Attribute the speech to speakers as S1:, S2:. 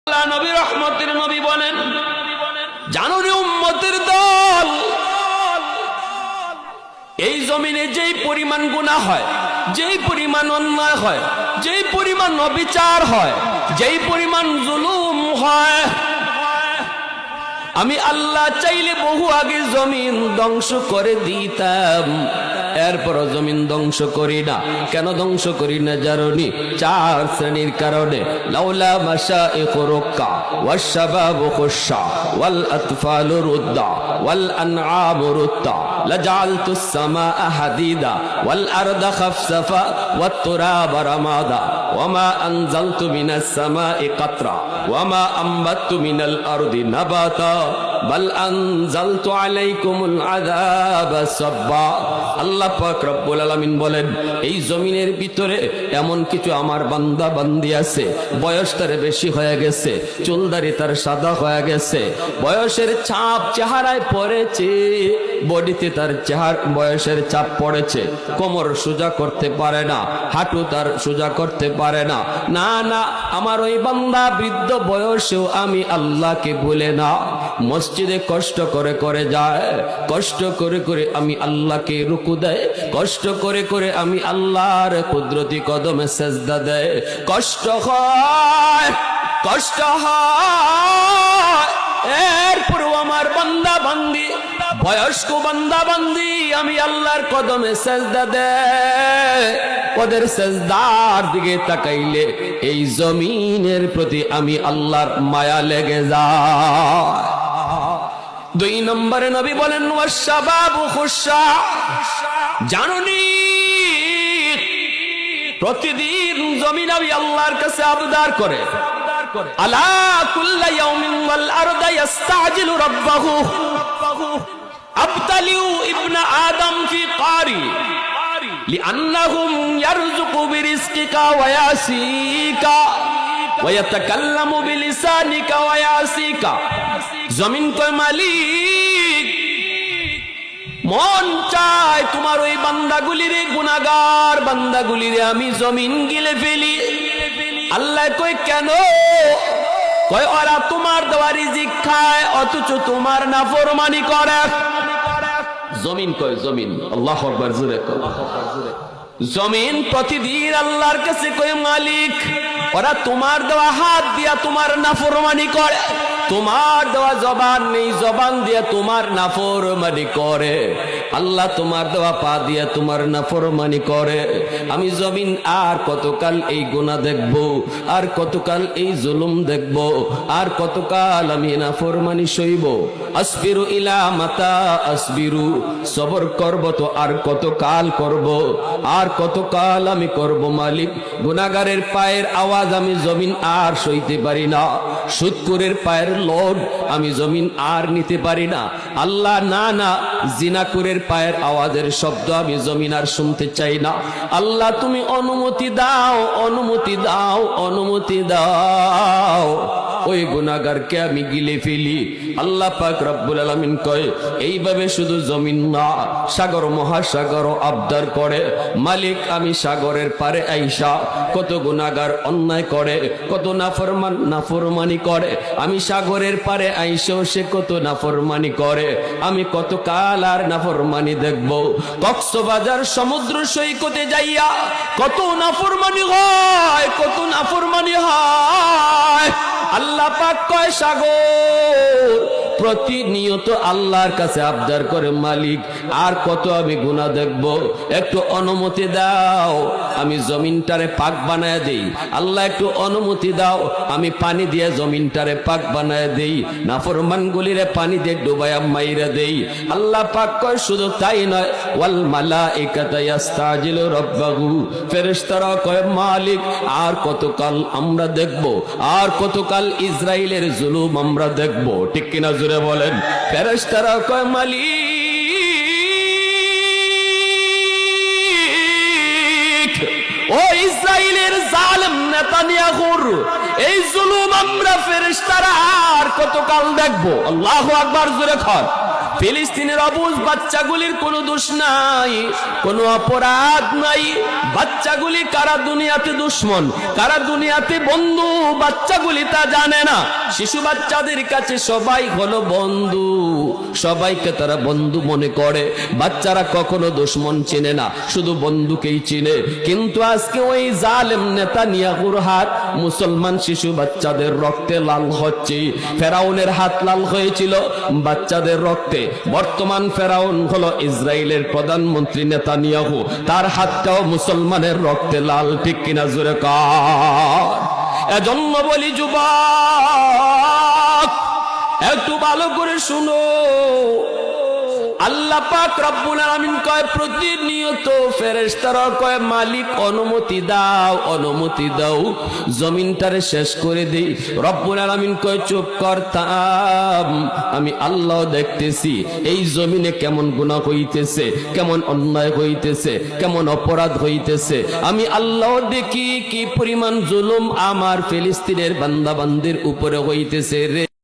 S1: আল্লাহ নবী রহমতের নবী বলেন, জানো রে উম্মতের দল, এই জমিনে যেই পরিমাণ গুনাহ হয়, যেই পরিমাণ অন্যায় হয়, যেই পরিমাণ অবিচার হয়, যেই পরিমাণ জুলুম হয়, আমি আল্লাহ চাইলে বহু আগে জমিন ধ্বংস করে দিতাম। এরপর জমিন ধ্বংস করি না। কেন ধ্বংস করি না জানোনি? চার শ্রেণীর কারণে। লাউলা মাশাইখু রুক্কা ওয়াশ শাবাবু খুশা ওয়াল আতফালু রুদ্দা ওয়াল আনআমু রুত্তা লাজালতুস সামাআ হাদিদা ওয়াল আরদা খাফসাফা ওয়াত তুরাবা রামাদা ওয়ামা আনজালতু মিনাস সামাই কাতরা ওয়ামা আমবাতু মিনাল আরদি নাবাতা বাল আনজালতু আলাইকুমুল আযাবা সাব্বা। আল্লাহ পাক রব্বুল আলামিন বলেন, এই জমিনের ভিতরে এমন কিছু আমার বান্দা বান্দি আছে, বয়স তার বেশি হয়ে গেছে, চুলদারি তার সাদা হয়ে গেছে, বয়সের ছাপ চেহারায় পড়েছে, বডিতে তার বয়সের ছাপ পড়েছে, কোমর সোজা করতে পারে না, হাঁটু তার সোজা করতে পারে না। না না, আমার ওই বান্দা বৃদ্ধ বয়সেও আমি আল্লাহকে ভুলে না, মসজিদে কষ্ট করে করে যায়, কষ্ট করে করে আমি আল্লাহকে রুকু দেয়, কষ্ট করে করে আমি আল্লাহর কুদরতি কদমে সেজদা দেয়। কষ্ট হয়, কষ্ট হয়, এরপরও আমার বান্দা বান্দি, বয়স্ক বান্দা বান্দি আমি আল্লাহর কদমে সেজদা দেয়। ওদের সেজদার দিকে তাকাইলে এই জমিনের প্রতি আমি আল্লাহর মায়া লেগে যায়। দুই নম্বরে নবী বলেন, ওয়াশশাবাবু খুশা, জানুনি প্রতিদিন জমিন আমি আল্লাহর কাছে আবদার করে, আলা কুল্লা ইয়াউমিন ওয়াল আরদা ইস্তাজিলু রাব্বাহু আবতালিউ ইবনা আদম ফি কারি লিআন্নাহুম ইয়ারযুকু বিরিজকিকা ওয়া ইয়াসিকা ওয়া ইয়াতাকাল্লামু বিলিসানিকা ওয়া ইয়াসিকা। জমিন কয়, মালিক মন চায় তোমার ওই বান্দাগুলিরে, গুনাহগার বান্দাগুলিরে আমি জমিন গিলে ফেলি। আল্লাহ কয়, কেন? কয়, ওরা তোমার দেওয়া রিজিক খায় অথচ তোমার নাফরমানি করে। জমিন কয়, জমিন, আল্লাহু আকবার, জোরে কয়। জমিন প্রতিদিন আল্লাহর কাছে কয়, মালিক ওরা তোমার দেওয়া হাত দিয়া তোমার নাফরমানি করে, তোমার দেওয়া জবান নেই, জবান দিয়া তোমার নাফরমানি করে। আল্লাহ তোমার দেওয়া পা দিয়া তোমার নাফরমানি করে। আমি জমিন আর কতকাল এই গুনাহ দেখব, আর কতকাল এই জুলুম দেখব, আর কতকাল আমি নাফরমানি সইব? আসবিরু ইলা মাতা আসবিরু, সবর করব তো আর কতকাল করব, আর কতকাল আমি করব মালিক? গুনাহগারের পায়ের আওয়াজ আমি জমিন আর সইতে পারি না, সুদখোরের পায়ের লোড আমি জমিন আর নিতে পারি না। আল্লাহ, না না, জিনাকুরের পায়ের আওয়াজের শব্দ আমি জমিন আর শুনতে চাই না। আল্লাহ তুমি অনুমতি দাও, অনুমতি দাও, অনুমতি দাও, ওই গুনাহগারকে আমি গিলে ফেলি। আল্লাহ পাক রব্বুল আলামিন কয়, এইভাবে শুধু জমিন না, সাগর মহাসাগর আবদার করে, মালিক আমি সাগরের পারে আইসা কত গুনাহগার অন্যায় করে, কত নাফরমানি করে, আমি সাগরের পারে আইসাও সে কত নাফরমানি করে, আমি কত কাল আর নাফরমানি দেখব? কক্সবাজার সমুদ্র সৈকতে যাইয়া কত নাফরমানি হয়, কত নাফরমানি হয়। আল্লাহ পাক কয়, সাগর প্রতিনিয়ত আল্লাহর কাছে আবদার করে, মালিক আর কত আমি গুনাহ দেখব? একটু অনুমতি দাও, আমি জমিনটারে পাক বানায় দেই। আল্লাহ একটু অনুমতি দাও, আমি পানি দিয়ে জমিনটারে পাক বানায় দেই, নাফরমান গুলিরে পানি দিয়ে ডুবাইয়া মাইরা দেই। আল্লাহ পাক কয়, শুধু তাই নয়, ওয়াল মালাইকাতু ইস্তাজিলু রাব্বাহু, ফেরেশতারা কয়, মালিক আর কতকাল আমরা দেখব, আর কতকাল ইসরাইলের জুলুম আমরা দেখব? ঠিক কিনা জোরে বলেন? ফেরেশতারা কয়, মালিক ও ইসরাইলের জালেম নেতানিয়াহুর এই জুলুম আমরা ফেরেশতারা আর কতকাল দেখব? আল্লাহু আকবার, জোরে কর। ফিলিস্তিনের অবুঝ বাচ্চাগুলির কোনো দোষ নাই, কোনো অপরাধ নাই। বাচ্চাগুলি কারা দুনিয়াতে দুশ্মন, কারা দুনিয়াতে বন্ধু, বাচ্চাগুলি তা জানে না। শিশু বাচ্চাদের কাছে সবাই হলো বন্ধু, সবাইকে তারা বন্ধু মনে করে। বাচ্চারা কখনো দুশ্মন চিনে না, শুধু বন্ধুকেই চিনে। কিন্তু আজকে ওই জালেম নেতানিয়াহুর হাত মুসলমান শিশু বাচ্চাদের রক্তে লাল হচ্ছে। ফেরাউনের হাত লাল হয়েছিল বাচ্চাদের রক্তে। বর্তমান ফেরাউন হলো ইসরায়েলের প্রধানমন্ত্রী নেতানিয়াহু, তার হাতটাও মুসলমানের রক্তে লাল। ঠিক কিনা জোরে কর। এজন্য বলি যুবক, একটু ভালো করে শুনো। আল্লাহ পাক রব্বুল আলামিন কয় প্রতিনিয়ত ফেরেশতারা কয় মালিক অনুমতি দাও, অনুমতি দাও, জমিনটারে শেষ করে দেই। রব্বুল আলামিন কয় চুপ কর, থাম, আমি আল্লাহ দেখতেছি এই জমিনে কেমন গুনাহ হইতেছে, কেমন অন্যায় হইতেছে, কেমন অপরাধ হইতেছে। আমি আল্লাহ দেখি কি পরিমাণ জুলুম আমার ফিলিস্তিনের বান্দা বান্দির উপরে হইতেছে রে।